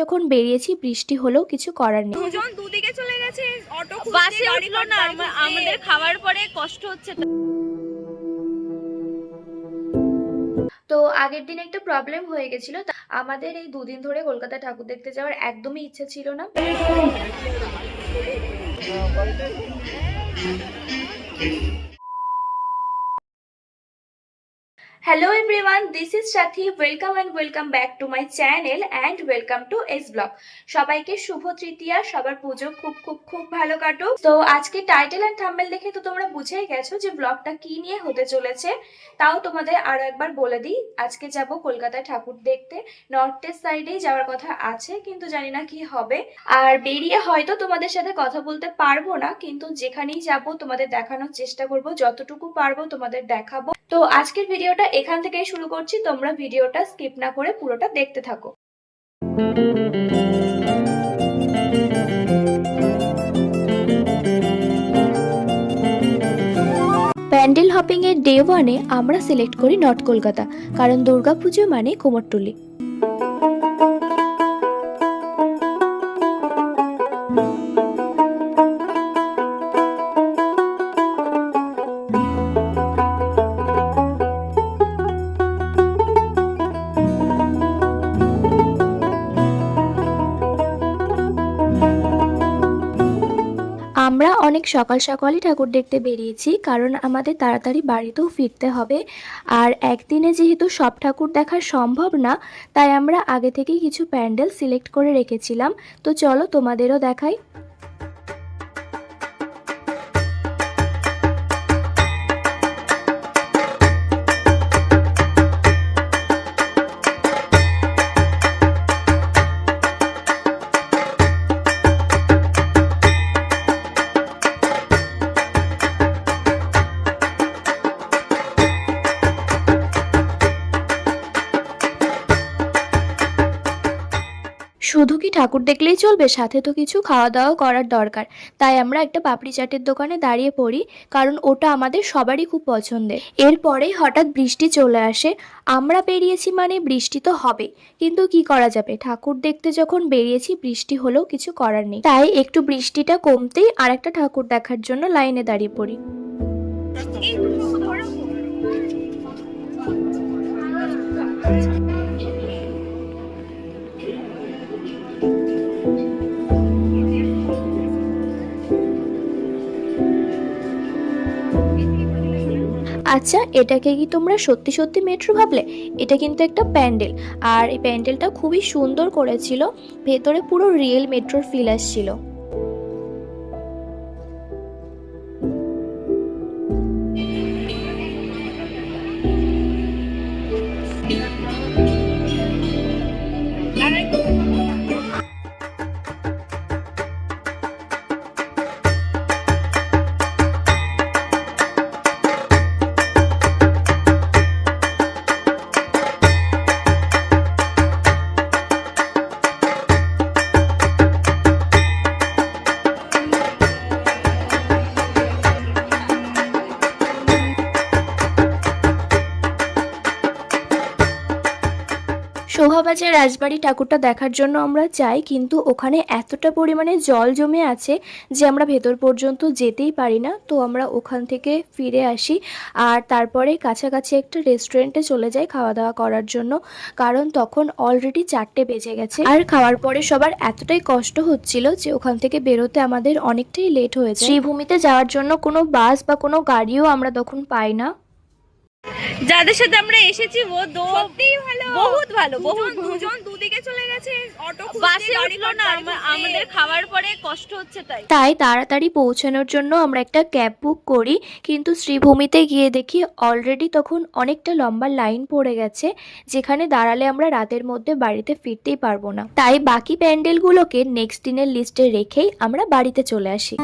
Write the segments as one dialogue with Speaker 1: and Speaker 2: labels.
Speaker 1: যখন বেরিয়েছি বৃষ্টি হলেও কিছু করার নেই।
Speaker 2: দুজন দুদিকে চলে গেছে, অটো বাসে উঠলো না, আমাদের খাওয়ার পরে কষ্ট হচ্ছে।
Speaker 1: তো আগের দিন একটা প্রবলেম হয়ে গেছিল, আমাদের এই দুদিন ধরে কলকাতা ঠাকুর দেখতে যাওয়ার একদমই ইচ্ছে ছিল না। Hello everyone, this is Sathi. Welcome and welcome back to my channel and welcome to S Vlog. সবাইকে শুভ তৃতীয়া, সবার পুজো খুব খুব খুব ভালো কাটুক। তো আজকে টাইটেল এন্ড থাম্বনেল দেখে তো তোমরা বুঝেই গেছো যে ব্লগটা কি নিয়ে হতে চলেছে। তাও তোমাদের আরো একবার বলে দিই, আজকে যাব কলকাতায় ঠাকুর দেখতে। নর্থ ইস্ট সাইডেই যাওয়ার কথা আছে, কিন্তু জানি না কি হবে। আর বেরিয়ে হয়তো তোমাদের সাথে কথা বলতে পারবো না, কিন্তু যেখানেই যাব তোমাদের দেখানোর চেষ্টা করব, যতটুকু পারবো তোমাদের দেখাবো। তো আজকের ভিডিওটা এখান থেকেই শুরু করছি, তোমরা ভিডিওটা স্কিপ না করে পুরোটা দেখতে থাকো। প্যান্ডেল হপিং এর ডে 1-এ আমরা সিলেক্ট করি নর্থ কলকাতা, কারণ দুর্গাপুজো মানে কুমোরটুলি। আমরা অনেক সকাল সকালই ঠাকুর দেখতে বেরিয়েছি, কারণ আমাদের তাড়াতাড়ি বাড়িতেও ফিরতে হবে। আর একদিনে যেহেতু সব ঠাকুর দেখা সম্ভব না, তাই আমরা আগে থেকেই কিছু প্যান্ডেল সিলেক্ট করে রেখেছিলাম। তো চলো তোমাদেরও দেখাই। শুধু কি ঠাকুর দেখলেই চলবে, সাথে তো কিছু খাওয়া দাওয়া করার দরকার। তাই আমরা একটা পাপড়ি চাটের দোকানে দাঁড়িয়ে পড়ি, কারণ ওটা আমাদের সবারই খুব পছন্দের। এরপরেই হঠাৎ বৃষ্টি চলে আসে। আমরা বেরিয়েছি মানে বৃষ্টি তো হবে, কিন্তু কি করা যাবে, ঠাকুর দেখতে যখন বেরিয়েছি বৃষ্টি হলেও কিছু করার নেই। তাই একটু বৃষ্টিটা কমতেই আর একটা ঠাকুর দেখার জন্য লাইনে দাঁড়িয়ে পড়ি। আচ্ছা, এটাকে কি তোমরা সত্যি সত্যি মেট্রো ভাবলে? এটা কিন্তু একটা প্যান্ডেল, আর এই প্যান্ডেলটা খুবই সুন্দর করেছিল। ভেতরে পুরো রিয়েল মেট্রোর ফিল আসছিল। শোভাবাজার রাজবাড়ি ঠাকুরটা দেখার জন্য আমরা যাই, কিন্তু ওখানে এতটা পরিমাণে জল জমে আছে যে আমরা ভেতর পর্যন্ত যেতেই পারি না। তো আমরা ওখান থেকে ফিরে আসি, আর তারপরে কাছাকাছি একটা রেস্টুরেন্টে চলে যাই খাওয়া দাওয়া করার জন্য, কারণ তখন অলরেডি 4টে বেজে গেছে। আর খাওয়ার পরে সবার এতটাই কষ্ট হচ্ছিল যে ওখান থেকে বেরোতে আমাদের অনেকটাই লেট হয়েছে। শ্রীভূমিতে যাওয়ার জন্য কোনো বাস বা কোনো গাড়িও আমরা তখন পাই না।
Speaker 2: যাদের সাথে আমরা এসেছি ও সত্যিই ভালো, বহুত ভালো, দুজন দুদিকে চলে গেছে, অটো বাসে উঠলো না, আমাদের খাওয়ার পরে কষ্ট হচ্ছে।
Speaker 1: তাই তাড়াতাড়ি পৌঁছানোর জন্য আমরা একটা ক্যাব বুক করি, কিন্তু শ্রীভূমিতে গিয়ে দেখি অলরেডি তখন অনেকটা লম্বা লাইন পড়ে গেছে, যেখানে দাঁড়ালে আমরা রাতের মধ্যে বাড়িতে ফিরতেই পারবো না। তাই বাকি প্যান্ডেলগুলোকে নেক্সট দিনের লিস্টে রেখেই আমরা বাড়িতে চলে আসি।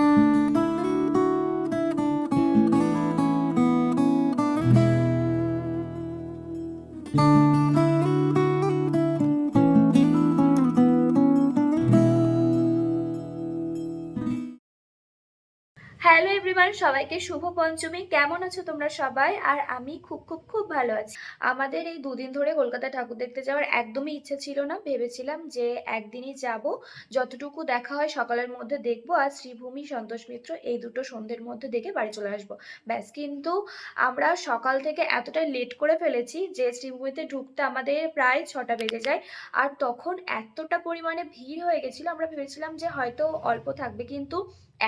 Speaker 1: হ্যালো এভরিওয়ান, এভরিওয়ান, সবাইকে শুভ পঞ্চমী। কেমন আছো তোমরা সবাই? আর আমি খুব খুব খুব ভালো আছি। আমাদের এই দুদিন ধরে কলকাতায় ঠাকুর দেখতে যাওয়ার একদমই ইচ্ছে ছিল না। ভেবেছিলাম যে একদিনই যাব, যতটুকু দেখা হয় সকালের মধ্যে দেখবো, আর শ্রীভূমি সন্তোষ মিত্র এই দুটো সন্ধ্যের মধ্যে দেখে বাড়ি চলে আসবো, ব্যাস। কিন্তু আমরা সকাল থেকে এতটাই লেট করে ফেলেছি যে শ্রীভূমিতে ঢুকতে আমাদের প্রায় 6টা বেজে যায়। আর তখন এতটা পরিমাণে ভিড় হয়ে গেছিলো, আমরা ভেবেছিলাম যে হয়তো অল্প থাকবে, কিন্তু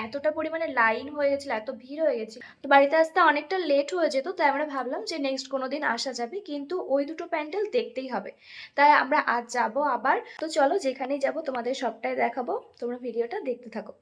Speaker 1: এতটা পরিমাণে লাইন হয়ে গেছিল, এত ভিড় হয়ে গেছিল, তো বাড়িতে আসতে অনেকটা লেট হয়ে যেত। তাই আমরা ভাবলাম যে নেক্সট কোনো দিন আসা যাবে, কিন্তু ওই দুটো প্যান্ডেল দেখতেই হবে। তাই আমরা আজ যাব আবার। তো চলো, যেখানেই যাব তোমাদের সবটাই দেখাবো, তোমরা ভিডিওটা দেখতে থাকো।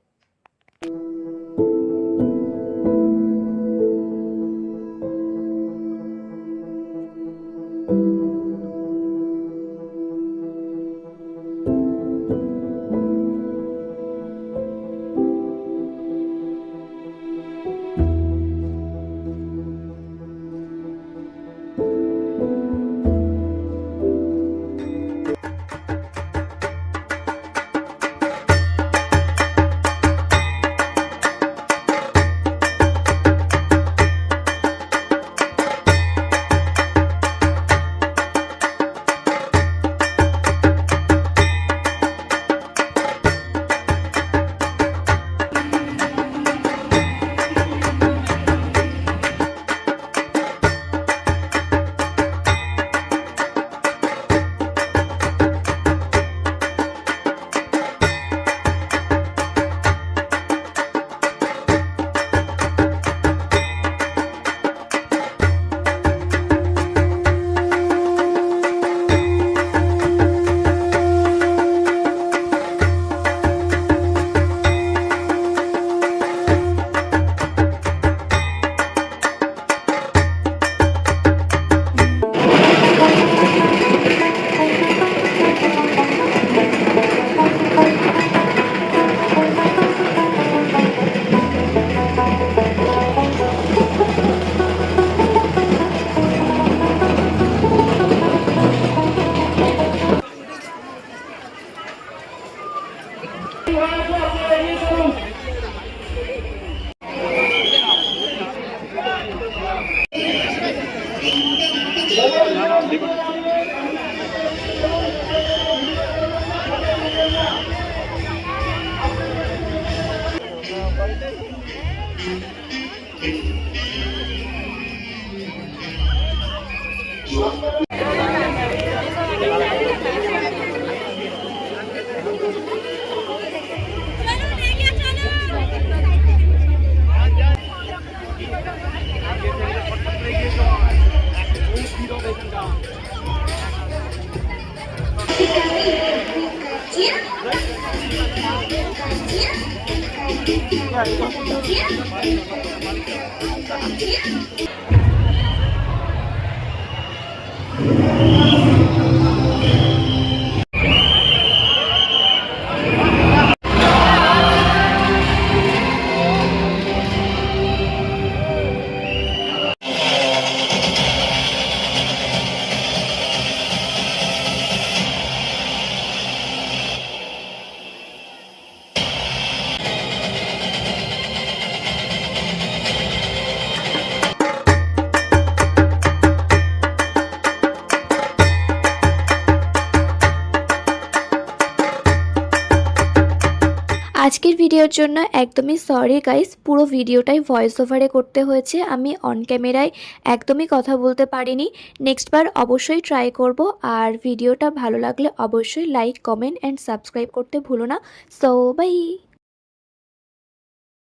Speaker 1: আজকের ভিডিওর জন্য একদমই সরি গাইস, পুরো ভিডিওটাই ভয়েস ওভারে করতে হয়েছে। আমি অন ক্যামেরায় একদমই কথা বলতে পারিনি। নেক্সট বার অবশ্যই ট্রাই করব। আর ভিডিওটা ভালো লাগলে অবশ্যই লাইক, কমেন্ট অ্যান্ড সাবস্ক্রাইব করতে ভুলো না। So by.